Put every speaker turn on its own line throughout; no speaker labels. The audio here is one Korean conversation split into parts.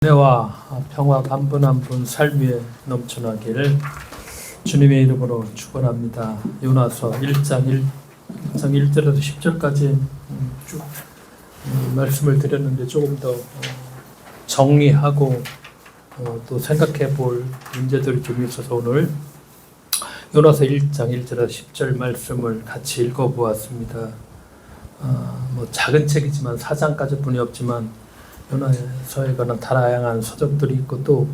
은혜와 평화가 한 분 한 분 삶 위에 넘쳐나기를 주님의 이름으로 축원합니다. 요나서 1장 1절에서 10절까지 쭉 말씀을 드렸는데 조금 더 정리하고 또 생각해 볼 문제들이 좀 있어서 오늘 요나서 1장 1절에서 10절 말씀을 같이 읽어보았습니다. 뭐 작은 책이지만 4장까지 뿐이 없지만 요나서에 관한 다양한 서적들이 있고 또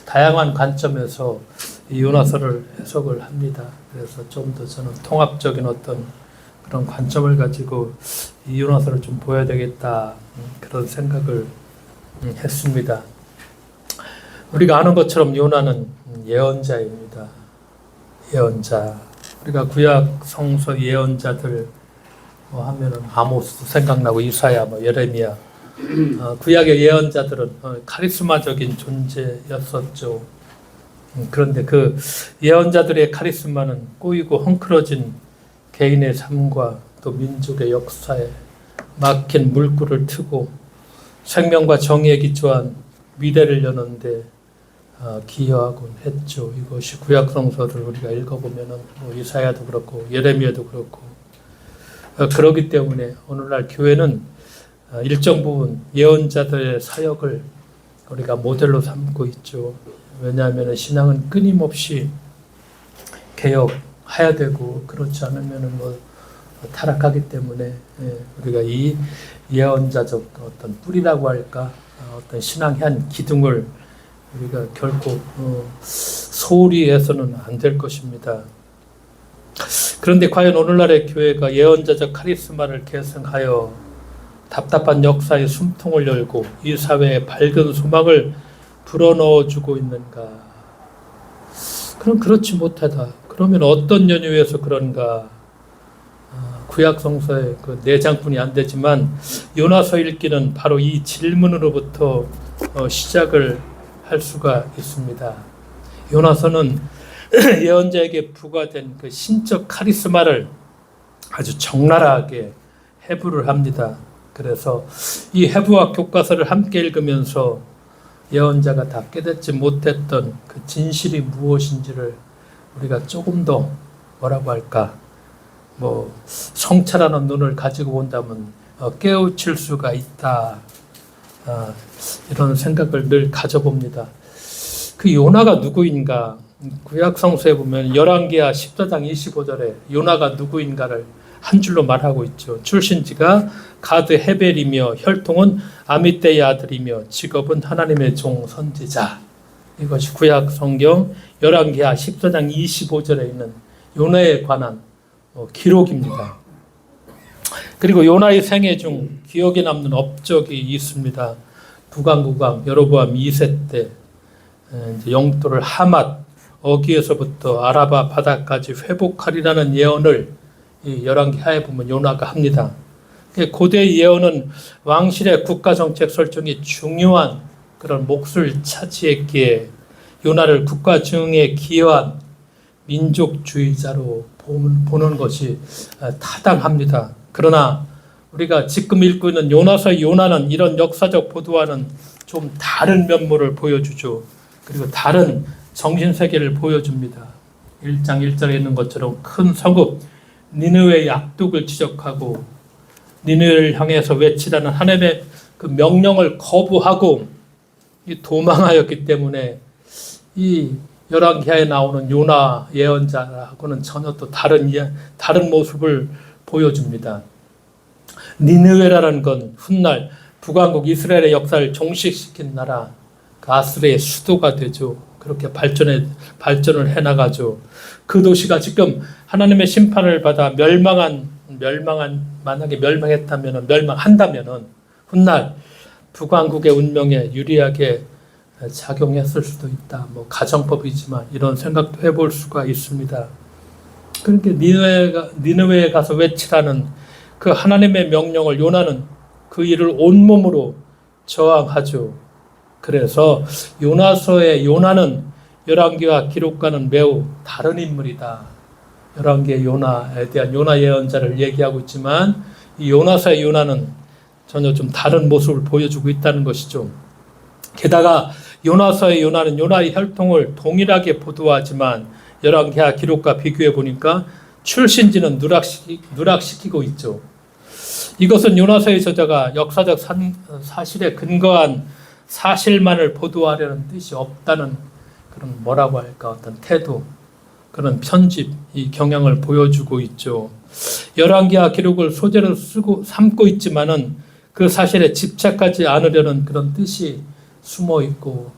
다양한 관점에서 이 요나서를 해석을 합니다. 그래서 좀 더 저는 통합적인 어떤 그런 관점을 가지고 이 요나서를 좀 보여야 되겠다 그런 생각을 했습니다. 우리가 아는 것처럼 요나는 예언자입니다. 예언자. 우리가 구약 성서 예언자들 하면은 아모스 생각나고 이사야, 예레미야. 구약의 예언자들은 카리스마적인 존재였었죠. 그런데 그 예언자들의 카리스마는 꼬이고 헝클어진 개인의 삶과 또 민족의 역사에 막힌 물꼬를 트고 생명과 정의에 기초한 미래를 여는데 기여하곤 했죠. 이것이 구약 성서를 우리가 읽어보면은 이사야도 그렇고 예레미야도 그렇고 그렇기 때문에 오늘날 교회는 일정 부분 예언자들의 사역을 우리가 모델로 삼고 있죠. 왜냐하면 신앙은 끊임없이 개혁해야 되고 그렇지 않으면 타락하기 때문에 우리가 이 예언자적 어떤 뿌리라고 할까 어떤 신앙의 한 기둥을 우리가 결코 소홀히 해서는 안 될 것입니다. 그런데 과연 오늘날의 교회가 예언자적 카리스마를 계승하여 답답한 역사의 숨통을 열고 이 사회에 밝은 소망을 불어넣어주고 있는가? 그럼 그렇지 못하다. 그러면 어떤 연유에서 그런가? 구약 성서의 그 4장뿐이 안 되지만 요나서 읽기는 바로 이 질문으로부터 시작을 할 수가 있습니다. 요나서는 예언자에게 부과된 그 신적 카리스마를 아주 적나라하게 해부를 합니다. 그래서 이 해부학 교과서를 함께 읽으면서 예언자가 다 깨닫지 못했던 그 진실이 무엇인지를 우리가 조금 더 뭐라고 할까 성찰하는 눈을 가지고 본다면 깨우칠 수가 있다. 이런 생각을 늘 가져봅니다. 그 요나가 누구인가? 구약 성서에 보면 열왕기하 14장 25절에 요나가 누구인가를 한 줄로 말하고 있죠. 출신지가 가드 헤벨이며 혈통은 아미떼의 아들이며 직업은 하나님의 종 선지자. 이것이 구약 성경 열왕기하 14장 25절에 있는 요나에 관한 기록입니다. 그리고 요나의 생애 중 기억에 남는 업적이 있습니다. 북왕국왕 여로보암 2세 때 영토를 하맛 어기에서부터 아라바 바다까지 회복하리라는 예언을 이 열왕기하에 보면 요나가 합니다. 고대의 예언은 왕실의 국가정책 설정이 중요한 그런 몫을 차지했기에 요나를 국가 증에 기여한 민족주의자로 보는 것이 타당합니다. 그러나 우리가 지금 읽고 있는 요나서의 요나는 이런 역사적 보도와는 좀 다른 면모를 보여주죠. 그리고 다른 정신세계를 보여줍니다. 1장 1절에 있는 것처럼 큰 성읍 니느웨의 악독을 지적하고 니느웨를 향해서 외치라는 하나님의 그 명령을 거부하고 도망하였기 때문에 이 열왕기하에 나오는 요나 예언자하고는 전혀 또 다른 모습을 보여줍니다. 니느웨라는 건 훗날 북왕국 이스라엘의 역사를 종식시킨 나라 그 아스르의 수도가 되죠. 그렇게 발전을 해나가죠. 그 도시가 지금 하나님의 심판을 받아 만약에 멸망한다면은 훗날 북왕국의 운명에 유리하게 작용했을 수도 있다. 가정법이지만 이런 생각도 해볼 수가 있습니다. 그러니까 니느웨에 가서 외치라는 그 하나님의 명령을 요나는 그 일을 온몸으로 저항하죠. 그래서 요나서의 요나는 열왕기와 기록과는 매우 다른 인물이다. 열왕기의 요나에 대한 요나 예언자를 얘기하고 있지만 이 요나서의 요나는 전혀 좀 다른 모습을 보여주고 있다는 것이죠. 게다가 요나서의 요나는 요나의 혈통을 동일하게 보도하지만 열왕기하 기록과 비교해 보니까 출신지는 누락시키고 있죠. 이것은 요나서의 저자가 역사적 사실에 근거한 사실만을 보도하려는 뜻이 없다는 그런 뭐라고 할까 어떤 태도, 그런 편집, 이 경향을 보여주고 있죠. 열왕기하 기록을 소재로 삼고 있지만은 그 사실에 집착하지 않으려는 그런 뜻이 숨어 있고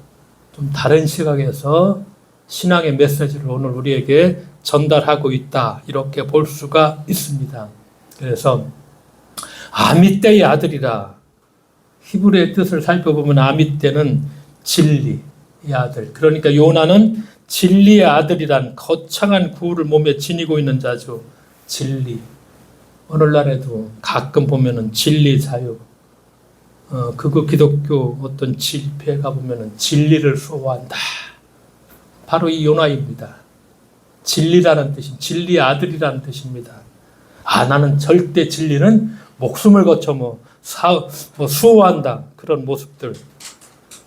좀 다른 시각에서 신앙의 메시지를 오늘 우리에게 전달하고 있다, 이렇게 볼 수가 있습니다. 그래서 아미떼의 아들이라, 히브리의 뜻을 살펴보면 아미떼는 진리의 아들, 그러니까 요나는 진리의 아들이란 거창한 구호를 몸에 지니고 있는 자죠. 진리. 오늘날에도 가끔 보면은 진리 자유, 그거 기독교 어떤 집회에 가보면은 진리를 수호한다. 바로 이 요나입니다. 진리라는 뜻이, 진리의 아들이라는 뜻입니다. 나는 절대 진리는 목숨을 거쳐 수호한다. 그런 모습들.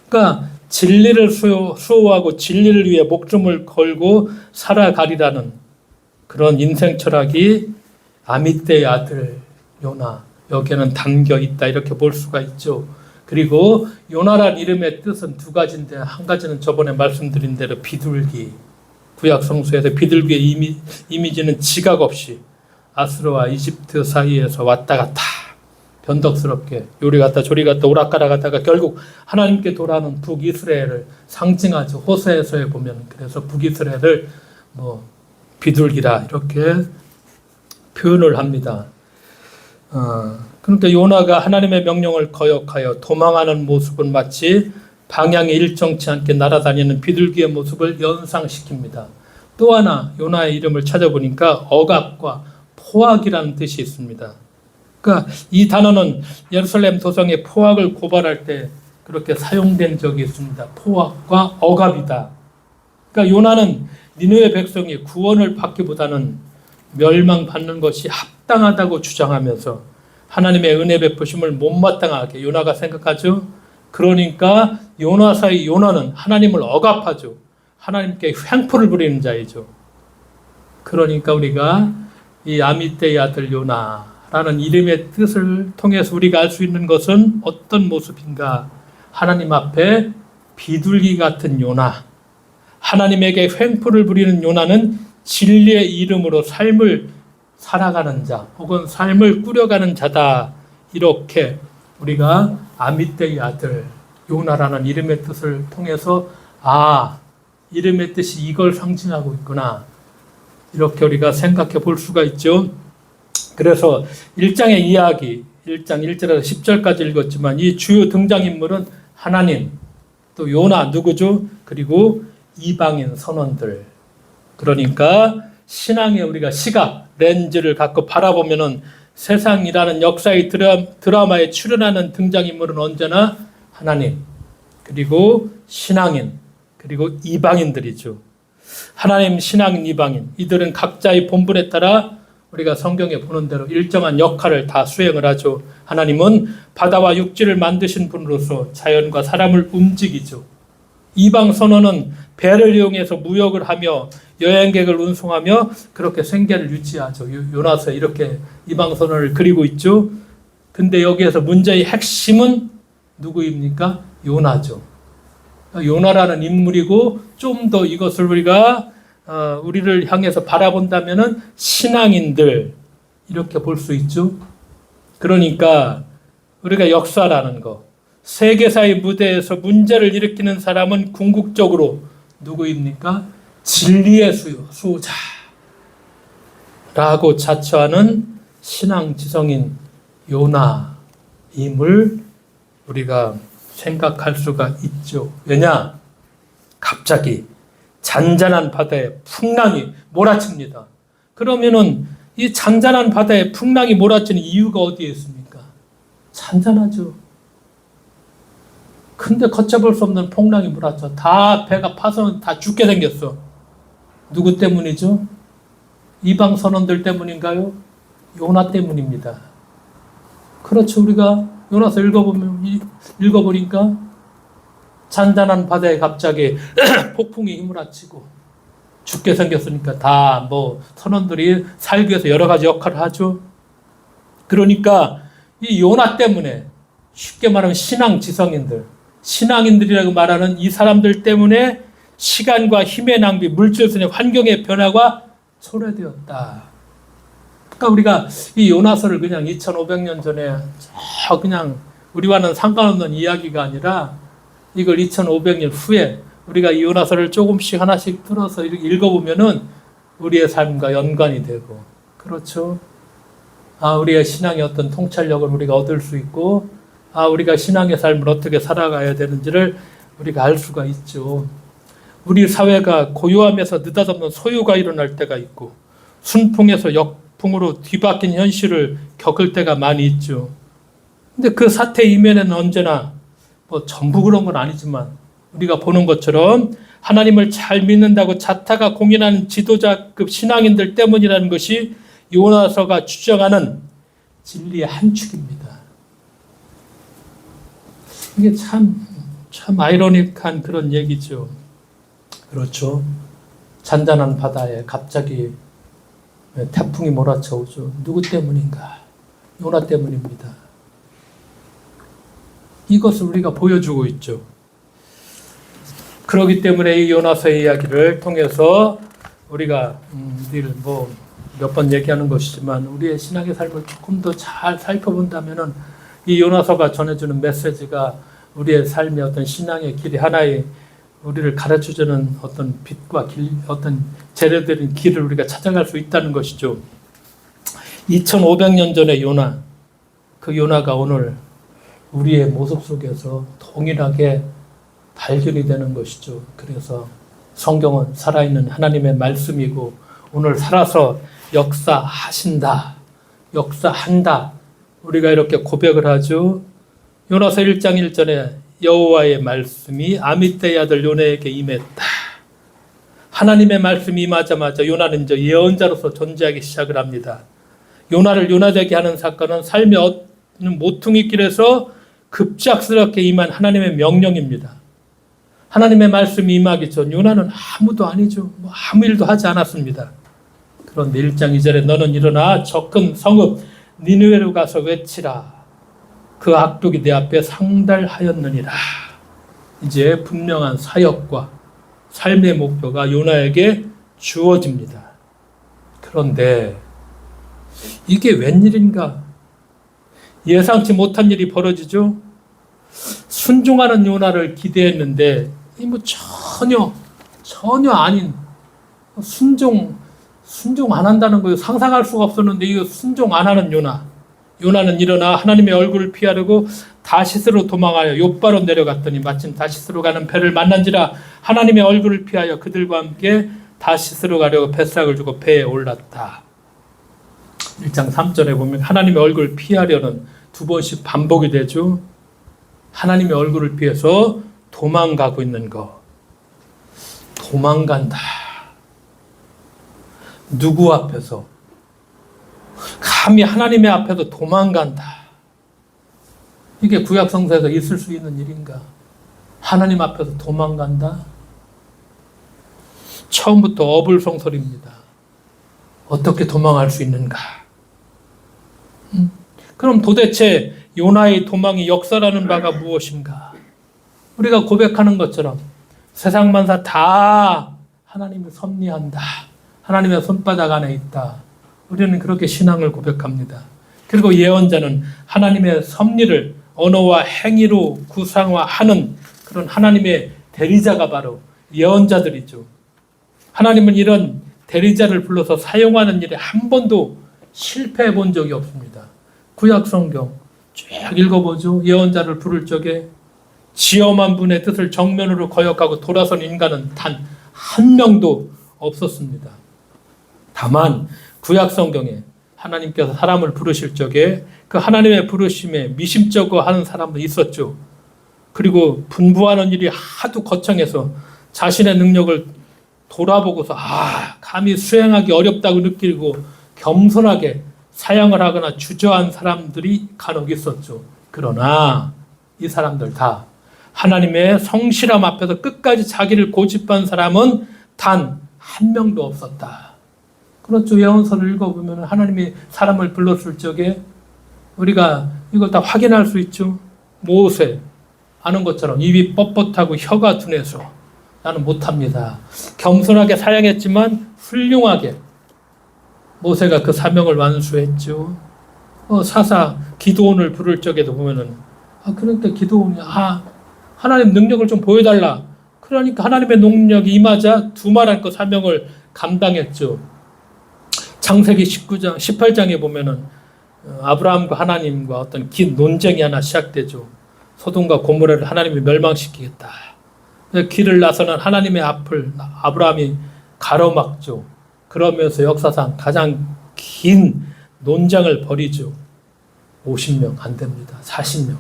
그러니까 진리를 수호하고 진리를 위해 목숨을 걸고 살아가리라는 그런 인생 철학이 아미떼의 아들 요나, 여기에는 담겨 있다, 이렇게 볼 수가 있죠. 그리고 요나란 이름의 뜻은 두 가지인데, 한 가지는 저번에 말씀드린 대로 비둘기, 구약 성서에서 비둘기의 이미지는 지각 없이 아수르와 이집트 사이에서 왔다 갔다 변덕스럽게 요리 갔다 저리 갔다 오락가락 하다가 결국 하나님께 돌아오는 북이스라엘을 상징하죠. 호세에서에 보면 그래서 북이스라엘을 비둘기라 이렇게 표현을 합니다. 그러니까 요나가 하나님의 명령을 거역하여 도망하는 모습은 마치 방향이 일정치 않게 날아다니는 비둘기의 모습을 연상시킵니다. 또 하나 요나의 이름을 찾아보니까 억압과 포악이라는 뜻이 있습니다. 그러니까 이 단어는 예루살렘 도성의 포악을 고발할 때 그렇게 사용된 적이 있습니다. 포악과 억압이다. 그러니까 요나는 니느웨 백성이 구원을 받기보다는 멸망받는 것이 합당하다고 주장하면서 하나님의 은혜 베푸심을 못마땅하게 요나가 생각하죠. 그러니까 요나사의 요나는 하나님을 억압하죠. 하나님께 횡포를 부리는 자이죠. 그러니까 우리가 이 아미떼의 아들 요나라는 이름의 뜻을 통해서 우리가 알 수 있는 것은 어떤 모습인가? 하나님 앞에 비둘기 같은 요나, 하나님에게 횡포를 부리는 요나는 진리의 이름으로 삶을 살아가는 자, 혹은 삶을 꾸려가는 자다. 이렇게 우리가 아미떼의 아들 요나라는 이름의 뜻을 통해서 이름의 뜻이 이걸 상징하고 있구나, 이렇게 우리가 생각해 볼 수가 있죠. 그래서 1장의 이야기, 1장 1절에서 10절까지 읽었지만 이 주요 등장인물은 하나님, 또 요나 누구죠? 그리고 이방인 선원들. 그러니까 신앙에 우리가 시각, 렌즈를 갖고 바라보면은 세상이라는 역사의 드라마에 출연하는 등장인물은 언제나 하나님, 그리고 신앙인, 그리고 이방인들이죠. 하나님, 신앙인, 이방인, 이들은 각자의 본분에 따라 우리가 성경에 보는 대로 일정한 역할을 다 수행을 하죠. 하나님은 바다와 육지를 만드신 분으로서 자연과 사람을 움직이죠. 이방 선원은 배를 이용해서 무역을 하며 여행객을 운송하며 그렇게 생계를 유지하죠. 요나서 이렇게 이방 선원을 그리고 있죠. 근데 여기에서 문제의 핵심은 누구입니까? 요나죠. 요나라는 인물이고, 좀 더 이것을 우리를 향해서 바라본다면은 신앙인들, 이렇게 볼 수 있죠. 그러니까 우리가 역사라는 거, 세계사의 무대에서 문제를 일으키는 사람은 궁극적으로 누구입니까? 진리의 수호자라고 자처하는 신앙 지성인 요나임을 우리가 생각할 수가 있죠. 왜냐? 갑자기 잔잔한 바다에 풍랑이 몰아칩니다. 그러면은 이 잔잔한 바다에 풍랑이 몰아치는 이유가 어디에 있습니까? 잔잔하죠. 근데 걷잡을 수 없는 풍랑이 몰아쳐. 다 배가 파서는 다 죽게 생겼어. 누구 때문이죠? 이방 선원들 때문인가요? 요나 때문입니다. 그렇죠. 우리가 요나서 읽어보니까 잔잔한 바다에 갑자기 폭풍이 휘몰아치고 죽게 생겼으니까 다 뭐 선원들이 살기 위해서 여러 가지 역할을 하죠. 그러니까 이 요나 때문에 쉽게 말하면 신앙인들이라고 말하는 이 사람들 때문에 시간과 힘의 낭비, 물질선의 환경의 변화가 초래되었다. 그러니까 우리가 이 요나서를 그냥 2500년 전에 그냥 우리와는 상관없는 이야기가 아니라 이걸 2500년 후에 우리가 이 요나서를 조금씩 하나씩 들어서 읽어보면은 우리의 삶과 연관이 되고, 그렇죠. 우리의 신앙의 어떤 통찰력을 우리가 얻을 수 있고, 우리가 신앙의 삶을 어떻게 살아가야 되는지를 우리가 알 수가 있죠. 우리 사회가 고요함에서 느닷없는 소요가 일어날 때가 있고, 순풍에서 역풍으로 뒤바뀐 현실을 겪을 때가 많이 있죠. 근데 그 사태 이면에는 언제나 뭐 전부 그런 건 아니지만 우리가 보는 것처럼 하나님을 잘 믿는다고 자타가 공인하는 지도자급 신앙인들 때문이라는 것이 요나서가 주장하는 진리의 한 축입니다. 이게 참 아이러닉한 그런 얘기죠. 그렇죠. 잔잔한 바다에 갑자기 태풍이 몰아쳐오죠. 누구 때문인가? 요나 때문입니다. 이것을 우리가 보여주고 있죠. 그렇기 때문에 이 요나서의 이야기를 통해서 우리가 늘 몇 번 얘기하는 것이지만 우리의 신앙의 삶을 조금 더 잘 살펴본다면은 이 요나서가 전해주는 메시지가 우리의 삶의 어떤 신앙의 길이 하나의 우리를 가르쳐주는 어떤 빛과 길, 어떤 제대된 길을 우리가 찾아갈 수 있다는 것이죠. 2500년 전의 요나, 그 요나가 오늘 우리의 모습 속에서 동일하게 발견이 되는 것이죠. 그래서 성경은 살아있는 하나님의 말씀이고 오늘 살아서 역사하신다, 역사한다. 우리가 이렇게 고백을 하죠. 요나서 1장 1절에 여호와의 말씀이 아미떼의 아들 요나에게 임했다. 하나님의 말씀이 임하자마자 요나는 이제 예언자로서 존재하기 시작을 합니다. 요나를 요나되게 하는 사건은 삶의 어떤 모퉁이길에서 급작스럽게 임한 하나님의 명령입니다. 하나님의 말씀이 임하기 전 요나는 아무도 아니죠. 아무 일도 하지 않았습니다. 그런데 1장 2절에 너는 일어나 저 큰 성읍 니느웨로 가서 외치라. 그 악독이 내 앞에 상달하였느니라. 이제 분명한 사역과 삶의 목표가 요나에게 주어집니다. 그런데 이게 웬일인가? 예상치 못한 일이 벌어지죠. 순종하는 요나를 기대했는데 전혀 아닌 순종 안 한다는 거 상상할 수가 없었는데 이거 순종 안 하는 요나. 요나는 일어나 하나님의 얼굴을 피하려고 다시스로 도망하여 욥바로 내려갔더니 마침 다시스로 가는 배를 만난지라 하나님의 얼굴을 피하여 그들과 함께 다시스로 가려고 뱃삭을 주고 배에 올랐다. 1장 3절에 보면 하나님의 얼굴을 피하려는 두 번씩 반복이 되죠. 하나님의 얼굴을 피해서 도망가고 있는 거. 도망간다. 누구 앞에서? 감히 하나님의 앞에서 도망간다. 이게 구약 성서에서 있을 수 있는 일인가? 하나님 앞에서 도망간다? 처음부터 어불성설입니다. 어떻게 도망할 수 있는가? 그럼 도대체 요나의 도망이 역사라는 바가 무엇인가? 우리가 고백하는 것처럼 세상 만사 다 하나님이 섭리한다. 하나님의 손바닥 안에 있다. 우리는 그렇게 신앙을 고백합니다. 그리고 예언자는 하나님의 섭리를 언어와 행위로 구상화하는 그런 하나님의 대리자가 바로 예언자들이죠. 하나님은 이런 대리자를 불러서 사용하는 일에 한 번도 실패해 본 적이 없습니다. 구약 성경 쭉 읽어보죠. 예언자를 부를 적에 지엄한 분의 뜻을 정면으로 거역하고 돌아선 인간은 단 한 명도 없었습니다. 다만 구약 성경에 하나님께서 사람을 부르실 적에 그 하나님의 부르심에 미심쩍어 하는 사람도 있었죠. 그리고 분부하는 일이 하도 거창해서 자신의 능력을 돌아보고서 감히 수행하기 어렵다고 느끼고 겸손하게 사양을 하거나 주저한 사람들이 간혹 있었죠. 그러나 이 사람들 다 하나님의 성실함 앞에서 끝까지 자기를 고집한 사람은 단 한 명도 없었다. 그렇죠. 예언서를 읽어보면 하나님이 사람을 불렀을 적에 우리가 이걸 다 확인할 수 있죠. 모세 아는 것처럼 입이 뻣뻣하고 혀가 둔해서 나는 못합니다. 겸손하게 사양했지만 훌륭하게 모세가 그 사명을 완수했죠. 사사 기드온을 부를 적에도 보면은 그러니까 기드온이 하나님 능력을 좀 보여달라. 그러니까 하나님의 능력이 임하자 두말할 것 사명을 감당했죠. 창세기 19장 18장에 보면은 아브라함과 하나님과 어떤 긴 논쟁이 하나 시작되죠. 소돔과 고모라를 하나님이 멸망시키겠다. 길을 나서는 하나님의 앞을 아브라함이 가로막죠. 그러면서 역사상 가장 긴 논쟁을 벌이죠. 50명 안 됩니다. 40명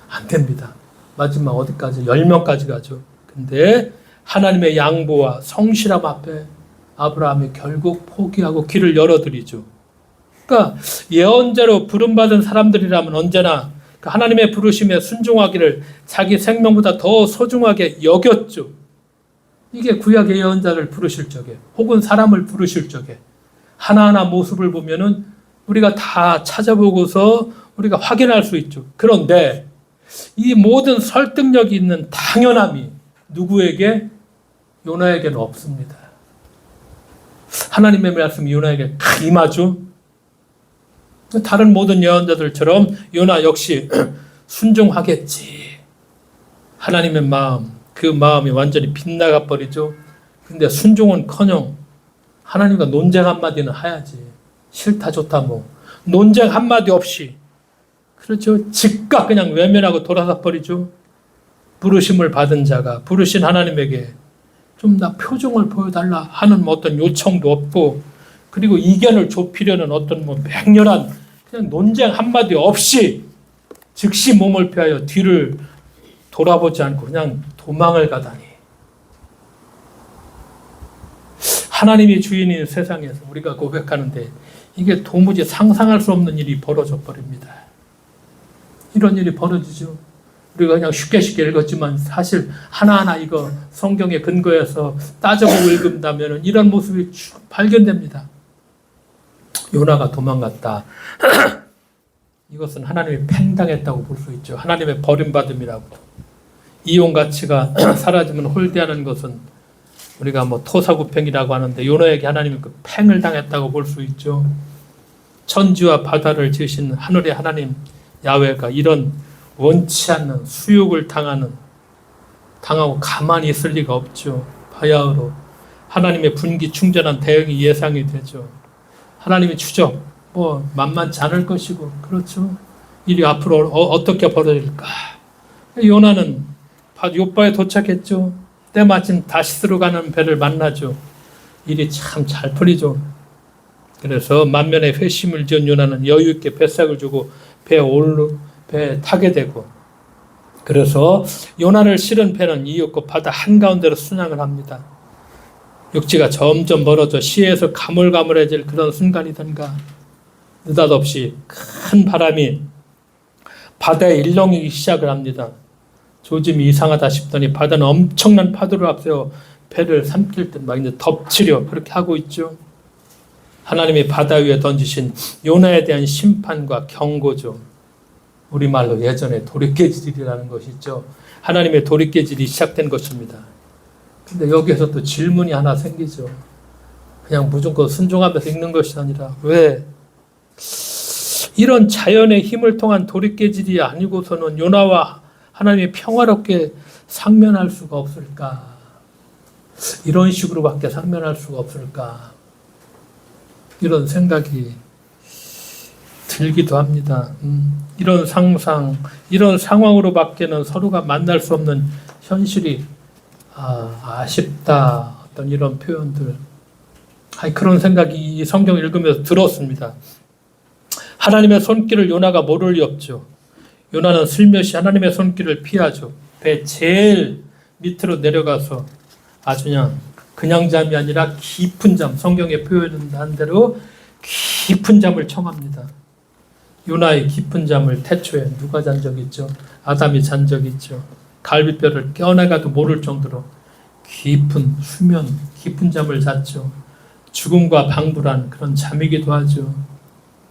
안 됩니다. 마지막 어디까지? 10명까지 가죠. 근데 하나님의 양보와 성실함 앞에 아브라함이 결국 포기하고 길을 열어드리죠. 그러니까 예언자로 부름받은 사람들이라면 언제나 하나님의 부르심에 순종하기를 자기 생명보다 더 소중하게 여겼죠. 이게 구약의 예언자를 부르실 적에 혹은 사람을 부르실 적에 하나하나 모습을 보면은 우리가 다 찾아보고서 우리가 확인할 수 있죠. 그런데 이 모든 설득력이 있는 당연함이 누구에게? 요나에게는 없습니다. 하나님의 말씀이 요나에게 임하죠. 다른 모든 예언자들처럼 요나 역시 순종하겠지. 하나님의 마음, 그 마음이 완전히 빗나가 버리죠. 근데 순종은커녕 하나님과 논쟁 한마디는 해야지. 싫다 좋다 뭐 논쟁 한마디 없이 그렇죠. 즉각 그냥 외면하고 돌아서 버리죠. 부르심을 받은 자가 부르신 하나님에게 좀 나 표정을 보여달라 하는 어떤 요청도 없고, 그리고 이견을 좁히려는 어떤 맹렬한 그냥 논쟁 한마디 없이 즉시 몸을 피하여 뒤를 돌아보지 않고 그냥 도망을 가다니. 하나님이 주인인 세상에서 우리가 고백하는데 이게 도무지 상상할 수 없는 일이 벌어져 버립니다. 이런 일이 벌어지죠. 우리가 그냥 쉽게 읽었지만 사실 하나하나 이거 성경의 근거에서 따져보고 읽는다면 이런 모습이 쭉 발견됩니다. 요나가 도망갔다. 이것은 하나님이 팽당했다고 볼 수 있죠. 하나님의 버림받음이라고. 이용 가치가 사라지면 홀대하는 것은 우리가 토사구팽이라고 하는데 요나에게 하나님이 그 팽을 당했다고 볼 수 있죠. 천지와 바다를 지으신 하늘의 하나님 야훼가 이런 원치 않는 수욕을 당하고 가만히 있을 리가 없죠. 바야흐로 하나님의 분기 충전한 대응이 예상이 되죠. 하나님의 추적 만만치 않을 것이고 그렇죠. 일이 앞으로 어떻게 벌어질까. 요나는 요바에 도착했죠. 때마침 다시스로 가는 배를 만나죠. 일이 참 잘 풀리죠. 그래서 만면에 회심을 지은 요나는 여유 있게 뱃삭을 주고 배에 타게 되고, 그래서 요나를 실은 배는 이윽고 바다 한가운데로 순항을 합니다. 육지가 점점 멀어져 시에서 가물가물해질 그런 순간이던가 느닷없이 큰 바람이 바다에 일렁이기 시작을 합니다. 조짐이 이상하다 싶더니 바다는 엄청난 파도를 앞세워 배를 삼킬 듯 막 이제 덮치려 그렇게 하고 있죠. 하나님이 바다 위에 던지신 요나에 대한 심판과 경고죠. 우리말로 예전에 도리깨질이라는 것이 있죠. 하나님의 도리깨질이 시작된 것입니다. 근데 여기에서 또 질문이 하나 생기죠. 그냥 무조건 순종하면서 읽는 것이 아니라 왜 이런 자연의 힘을 통한 도리깨질이 아니고서는 요나와 하나님이 평화롭게 상면할 수가 없을까? 이런 식으로밖에 상면할 수가 없을까? 이런 생각이 들기도 합니다. 이런 상상, 이런 상황으로밖에는 서로가 만날 수 없는 현실이 아쉽다. 어떤 이런 표현들. 그런 생각이 이 성경 읽으면서 들었습니다. 하나님의 손길을 요나가 모를 리 없죠. 요나는 슬며시 하나님의 손길을 피하죠. 배 제일 밑으로 내려가서 아주 그냥 잠이 아니라 깊은 잠, 성경에 표현한 대로 깊은 잠을 청합니다. 요나의 깊은 잠을 태초에 누가 잔 적 있죠? 아담이 잔 적 있죠. 갈비뼈를 껴내가도 모를 정도로 깊은 수면, 깊은 잠을 잤죠. 죽음과 방불한 그런 잠이기도 하죠.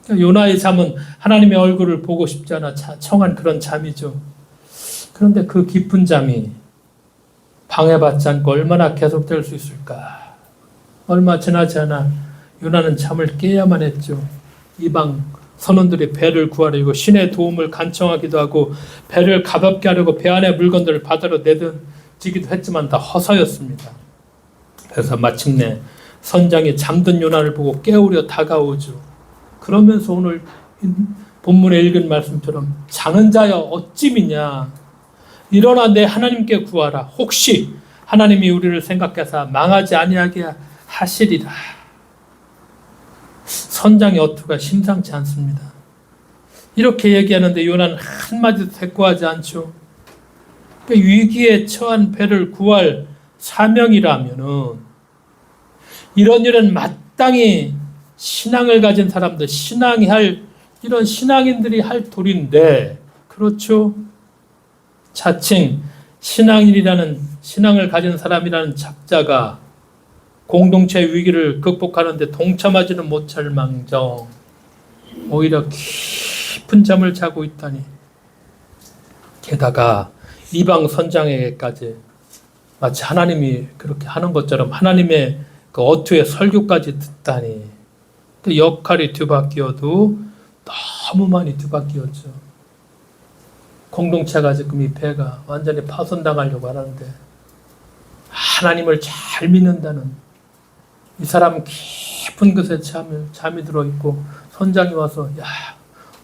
요나의 잠은 하나님의 얼굴을 보고 싶지 않아 청한 그런 잠이죠. 그런데 그 깊은 잠이 방해받지 않고 얼마나 계속될 수 있을까? 얼마 지나지 않아 요나는 잠을 깨야만 했죠. 이방 선원들이 배를 구하려고 신의 도움을 간청하기도 하고 배를 가볍게 하려고 배 안의 물건들을 바다로 내던지기도 했지만 다 허서였습니다. 그래서 마침내 선장이 잠든 요나를 보고 깨우려 다가오죠. 그러면서 오늘 본문에 읽은 말씀처럼 자는 자여 어찌 미냐 일어나 내 하나님께 구하라. 혹시 하나님이 우리를 생각해서 망하지 아니하게 하시리라. 선장의 어투가 심상치 않습니다. 이렇게 얘기하는데 요나는 한마디도 대꾸하지 않죠. 그러니까 위기에 처한 배를 구할 사명이라면은 이런 일은 마땅히 신앙을 가진 사람들, 신앙이 할 이런 신앙인들이 할 도리인데, 그렇죠? 자칭 신앙을 가진 사람이라는 작자가 공동체 위기를 극복하는데 동참하지는 못할 망정 오히려 깊은 잠을 자고 있다니. 게다가 이방 선장에게까지 마치 하나님이 그렇게 하는 것처럼 하나님의 그 어투의 설교까지 듣다니. 그 역할이 뒤바뀌어도 너무 많이 뒤바뀌었죠. 공동체가 지금 이 배가 완전히 파손당하려고 하는데 하나님을 잘 믿는다는 이 사람 깊은 것에 잠이 들어있고 선장이 와서 야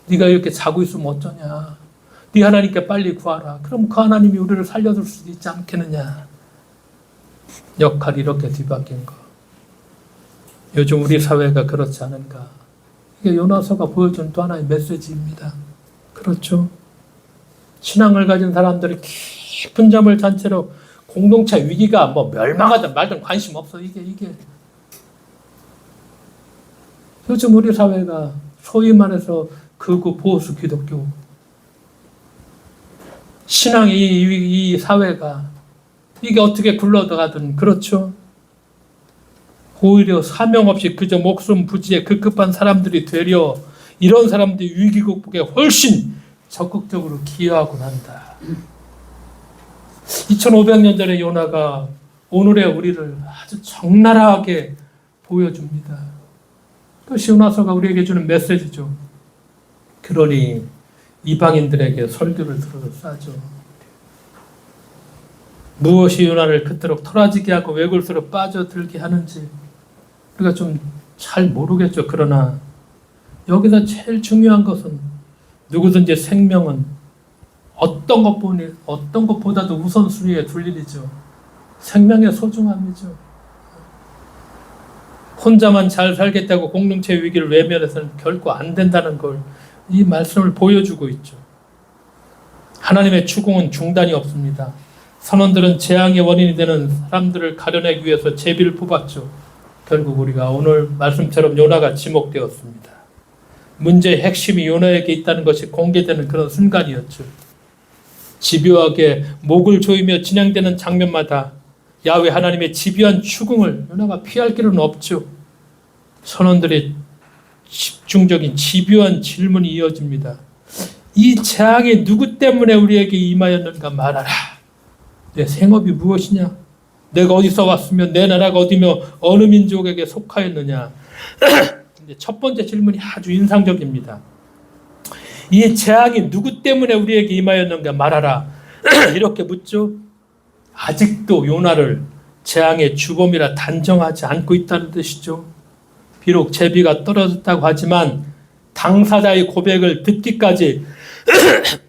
네가 이렇게 자고 있으면 어쩌냐. 네 하나님께 빨리 구하라. 그럼 그 하나님이 우리를 살려줄 수도 있지 않겠느냐. 역할이 이렇게 뒤바뀐 거. 요즘 우리 사회가 그렇지 않은가. 이게 요나서가 보여준 또 하나의 메시지입니다. 그렇죠. 신앙을 가진 사람들이 깊은 잠을 잔 채로 공동체 위기가 뭐 멸망하든 말든 관심 없어. 이게 요즘 우리 사회가 소위 말해서 극우 보수 기독교 신앙의 이 사회가 이게 어떻게 굴러가든 그렇죠. 오히려 사명 없이 그저 목숨 부지에 급급한 사람들이 되려 이런 사람들이 위기 극복에 훨씬 적극적으로 기여하곤 한다. 2500년 전의 요나가 오늘의 우리를 아주 적나라하게 보여줍니다. 그것이 요나서가 우리에게 주는 메시지죠. 그러니 이방인들에게 설교를 들어도 싸죠. 무엇이 요나를 그토록 토라지게 하고 외골수로 빠져들게 하는지 우리가 좀 잘 모르겠죠. 그러나 여기서 제일 중요한 것은 누구든지 생명은 어떤 것보다도 우선순위에 둘 일이죠. 생명의 소중함이죠. 혼자만 잘 살겠다고 공동체 위기를 외면해서는 결코 안 된다는 걸 이 말씀을 보여주고 있죠. 하나님의 추궁은 중단이 없습니다. 선원들은 재앙의 원인이 되는 사람들을 가려내기 위해서 제비를 뽑았죠. 결국 우리가 오늘 말씀처럼 요나가 지목되었습니다. 문제의 핵심이 요나에게 있다는 것이 공개되는 그런 순간이었죠. 집요하게 목을 조이며 진행되는 장면마다 야훼 하나님의 집요한 추궁을 요나가 피할 길은 없죠. 선원들의 집중적인 집요한 질문이 이어집니다. 이 재앙이 누구 때문에 우리에게 임하였는가 말하라. 내 생업이 무엇이냐? 내가 어디서 왔으며 내 나라가 어디며 어느 민족에게 속하였느냐? 첫 번째 질문이 아주 인상적입니다. 이 재앙이 누구 때문에 우리에게 임하였는가 말하라. 이렇게 묻죠. 아직도 요나를 재앙의 주범이라 단정하지 않고 있다는 뜻이죠. 비록 제비가 떨어졌다고 하지만 당사자의 고백을 듣기까지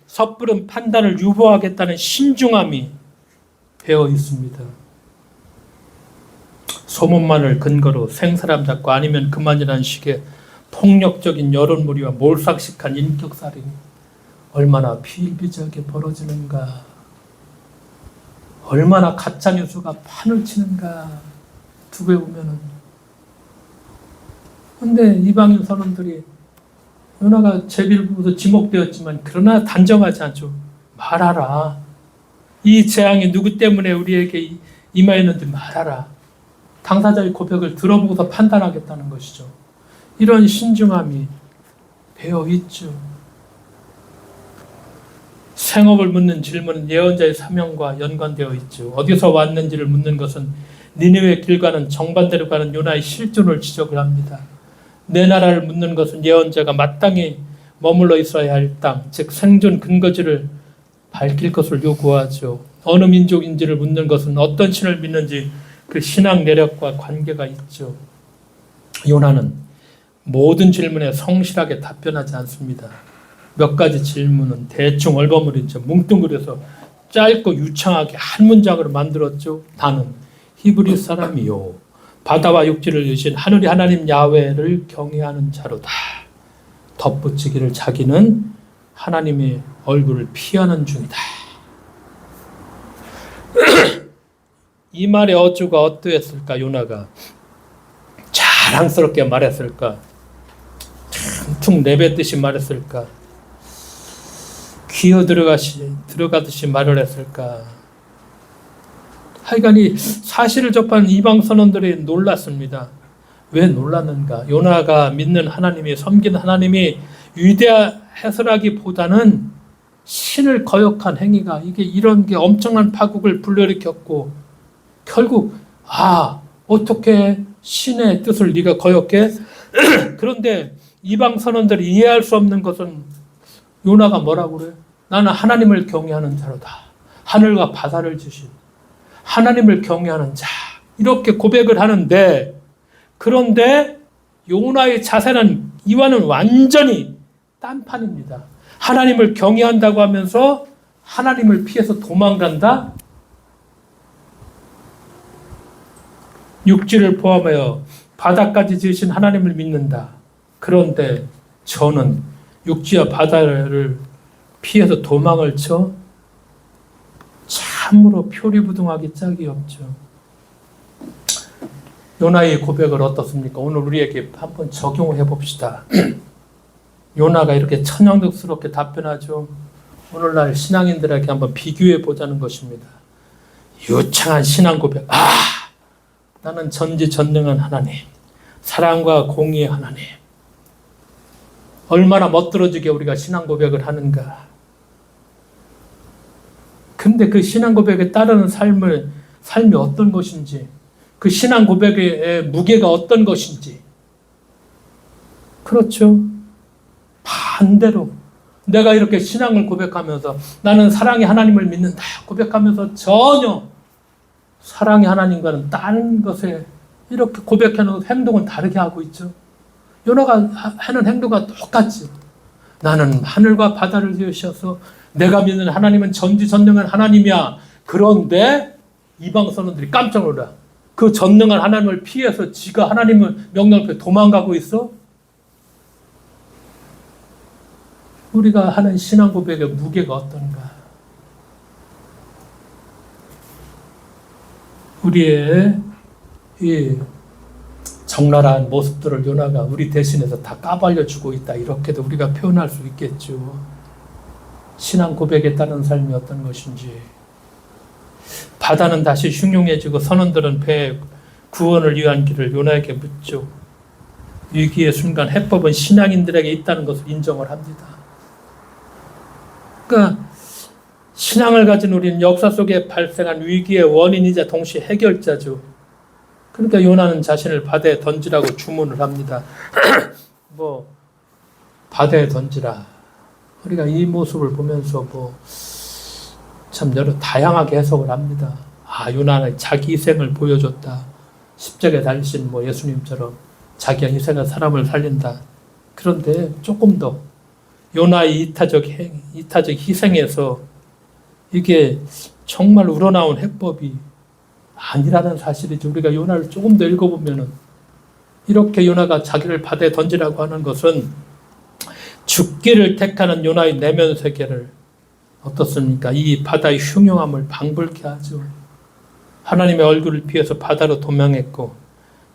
섣부른 판단을 유보하겠다는 신중함이 배어 있습니다. 소문만을 근거로 생사람 잡고 아니면 그만이라는 식의 폭력적인 여론몰이와 몰삭식한 인격살인이 얼마나 비일비재하게 벌어지는가. 얼마나 가짜뉴스가 판을 치는가. 두고 보면은. 그런데 이방인 선원들이 요나가 제비를 보고서 지목되었지만 그러나 단정하지 않죠. 말하라. 이 재앙이 누구 때문에 우리에게 임하였는지 말하라. 당사자의 고백을 들어보고서 판단하겠다는 것이죠. 이런 신중함이 배어 있죠. 생업을 묻는 질문은 예언자의 사명과 연관되어 있죠. 어디서 왔는지를 묻는 것은 니느웨 길과는 정반대로 가는 요나의 실존을 지적을 합니다. 내 나라를 묻는 것은 예언자가 마땅히 머물러 있어야 할 땅, 즉 생존 근거지를 밝힐 것을 요구하죠. 어느 민족인지를 묻는 것은 어떤 신을 믿는지 그 신앙 내력과 관계가 있죠. 요나는 모든 질문에 성실하게 답변하지 않습니다. 몇 가지 질문은 대충 얼버무리죠. 뭉뚱그려서 짧고 유창하게 한 문장으로 만들었죠. 나는 히브리 사람이요 바다와 육지를 지으신 하늘의 하나님 야훼를 경외하는 자로다. 덧붙이기를 자기는 하나님의 얼굴을 피하는 중이다. 이 말의 어조가 어떠했을까? 요나가 자랑스럽게 말했을까? 퉁 내뱉듯이 말했을까? 기어 들어가듯이 말을 했을까? 하여간이 사실을 접한 이방 선원들이 놀랐습니다. 왜 놀랐는가? 요나가 믿는 하나님이, 섬기는 하나님이 위대해서라기보다는 신을 거역한 행위가 이런 게 엄청난 파국을 불러일으켰고, 결국 어떻게 신의 뜻을 네가 거역해? 그런데 이방 선원들이 이해할 수 없는 것은 요나가 뭐라고 그래? 나는 하나님을 경외하는 자로다. 하늘과 바다를 주신 하나님을 경외하는 자. 이렇게 고백을 하는데, 그런데 요나의 자세는 이와는 완전히 딴판입니다. 하나님을 경외한다고 하면서 하나님을 피해서 도망간다? 육지를 포함하여 바다까지 지으신 하나님을 믿는다. 그런데 저는 육지와 바다를 피해서 도망을 쳐? 참으로 표리부동하기 짝이 없죠. 요나의 고백을 어떻습니까? 오늘 우리에게 한번 적용해 봅시다. 요나가 이렇게 천연덕스럽게 답변하죠. 오늘날 신앙인들에게 한번 비교해 보자는 것입니다. 유창한 신앙 고백. 나는 전지전능한 하나님, 사랑과 공의의 하나님. 얼마나 멋들어지게 우리가 신앙 고백을 하는가. 근데 그 신앙 고백에 따르는 삶이 어떤 것인지, 그 신앙 고백의 무게가 어떤 것인지. 그렇죠. 반대로 내가 이렇게 신앙을 고백하면서 나는 사랑의 하나님을 믿는다 고백하면서 전혀 사랑의 하나님과는 다른 것에 이렇게 고백하는 행동은 다르게 하고 있죠. 요나가 하는 행동과 똑같지. 나는 하늘과 바다를 지으셔서 내가 믿는 하나님은 전지전능한 하나님이야. 그런데 이방 선원들이 깜짝 놀라. 그 전능한 하나님을 피해서 지가 하나님을 명령을 도망가고 있어? 우리가 하는 신앙 고백의 무게가 어떤가? 우리의 이 적나라한 모습들을 요나가 우리 대신해서 다 까발려주고 있다. 이렇게도 우리가 표현할 수 있겠죠. 신앙 고백에 따른 삶이 어떤 것인지. 바다는 다시 흉흉해지고 선원들은 배의 구원을 위한 길을 요나에게 묻죠. 위기의 순간 해법은 신앙인들에게 있다는 것을 인정을 합니다. 그러니까 신앙을 가진 우리는 역사 속에 발생한 위기의 원인이자 동시에 해결자죠. 그러니까 요나는 자신을 바다에 던지라고 주문을 합니다. 바다에 던지라. 우리가 이 모습을 보면서 참 여러 다양하게 해석을 합니다. 요나는 자기 희생을 보여줬다. 십자가에 달리신 예수님처럼 자기 희생을 사람을 살린다. 그런데 조금 더 요나의 이타적 희생에서 이게 정말 우러나온 해법이 아니라는 사실이죠. 우리가 요나를 조금 더 읽어보면은 이렇게 요나가 자기를 바다에 던지라고 하는 것은 죽기를 택하는 요나의 내면 세계를 어떻습니까? 이 바다의 흉흉함을 방불케 하죠. 하나님의 얼굴을 피해서 바다로 도망했고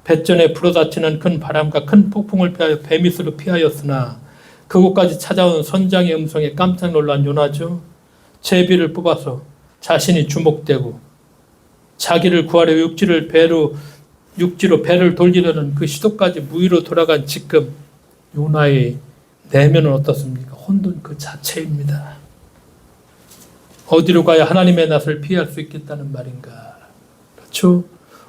뱃전에 불어닥치는 큰 바람과 큰 폭풍을 피하여 배밑으로 피하였으나 그곳까지 찾아온 선장의 음성에 깜짝 놀란 요나죠. 제비를 뽑아서 자신이 주목되고 자기를 구하려 육지로 배를 돌리려는 그 시도까지 무의로 돌아간 지금 요나의 내면은 어떻습니까? 혼돈 그 자체입니다. 어디로 가야 하나님의 낯을 피할 수 있겠다는 말인가? 그렇죠?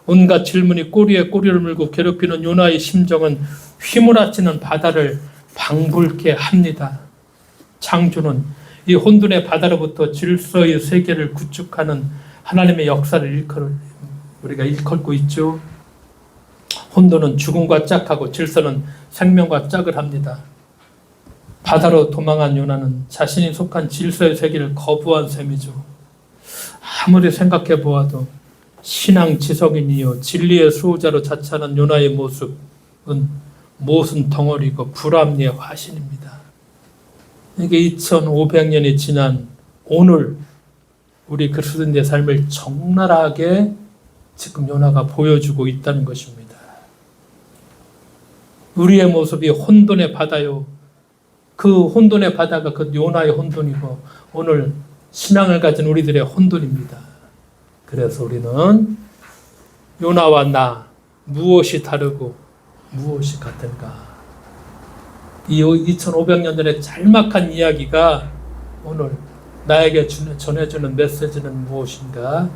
온갖 질문이 꼬리에 꼬리를 물고 괴롭히는 요나의 심정은 휘몰아치는 바다를 방불케 합니다. 창조는 이 혼돈의 바다로부터 질서의 세계를 구축하는 하나님의 역사를 우리가 일컬고 있죠. 혼돈은 죽음과 짝하고 질서는 생명과 짝을 합니다. 바다로 도망한 요나는 자신이 속한 질서의 세계를 거부한 셈이죠. 아무리 생각해 보아도 신앙 지성인이요 진리의 수호자로 자처하는 요나의 모습은 모순 덩어리고 불합리의 화신입니다. 이게 2500년이 지난 오늘 우리 그리스도인의 삶을 적나라하게 지금 요나가 보여주고 있다는 것입니다. 우리의 모습이 혼돈의 바다요. 그 혼돈의 바다가 그 요나의 혼돈이고 오늘 신앙을 가진 우리들의 혼돈입니다. 그래서 우리는 요나와 나 무엇이 다르고 무엇이 같은가? 이 2500년 전의 짤막한 이야기가 오늘 나에게 전해주는 메시지는 무엇인가?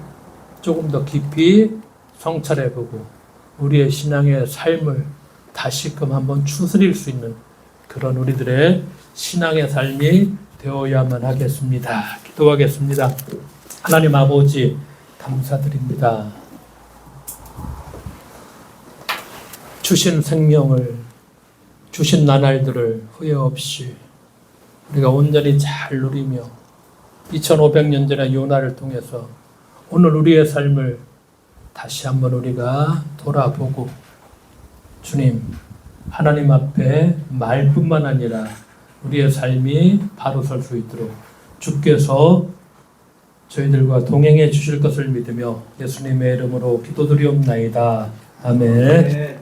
조금 더 깊이 성찰해보고 우리의 신앙의 삶을 다시금 한번 추스릴 수 있는 그런 우리들의 신앙의 삶이 되어야만 하겠습니다. 기도하겠습니다. 하나님 아버지 감사드립니다. 주신 생명을 주신 나날들을 후회 없이 우리가 온전히 잘 누리며 2500년 전의 요나를 통해서 오늘 우리의 삶을 다시 한번 우리가 돌아보고 주님 하나님 앞에 말뿐만 아니라 우리의 삶이 바로 설 수 있도록 주께서 저희들과 동행해 주실 것을 믿으며 예수님의 이름으로 기도드리옵나이다. 아멘.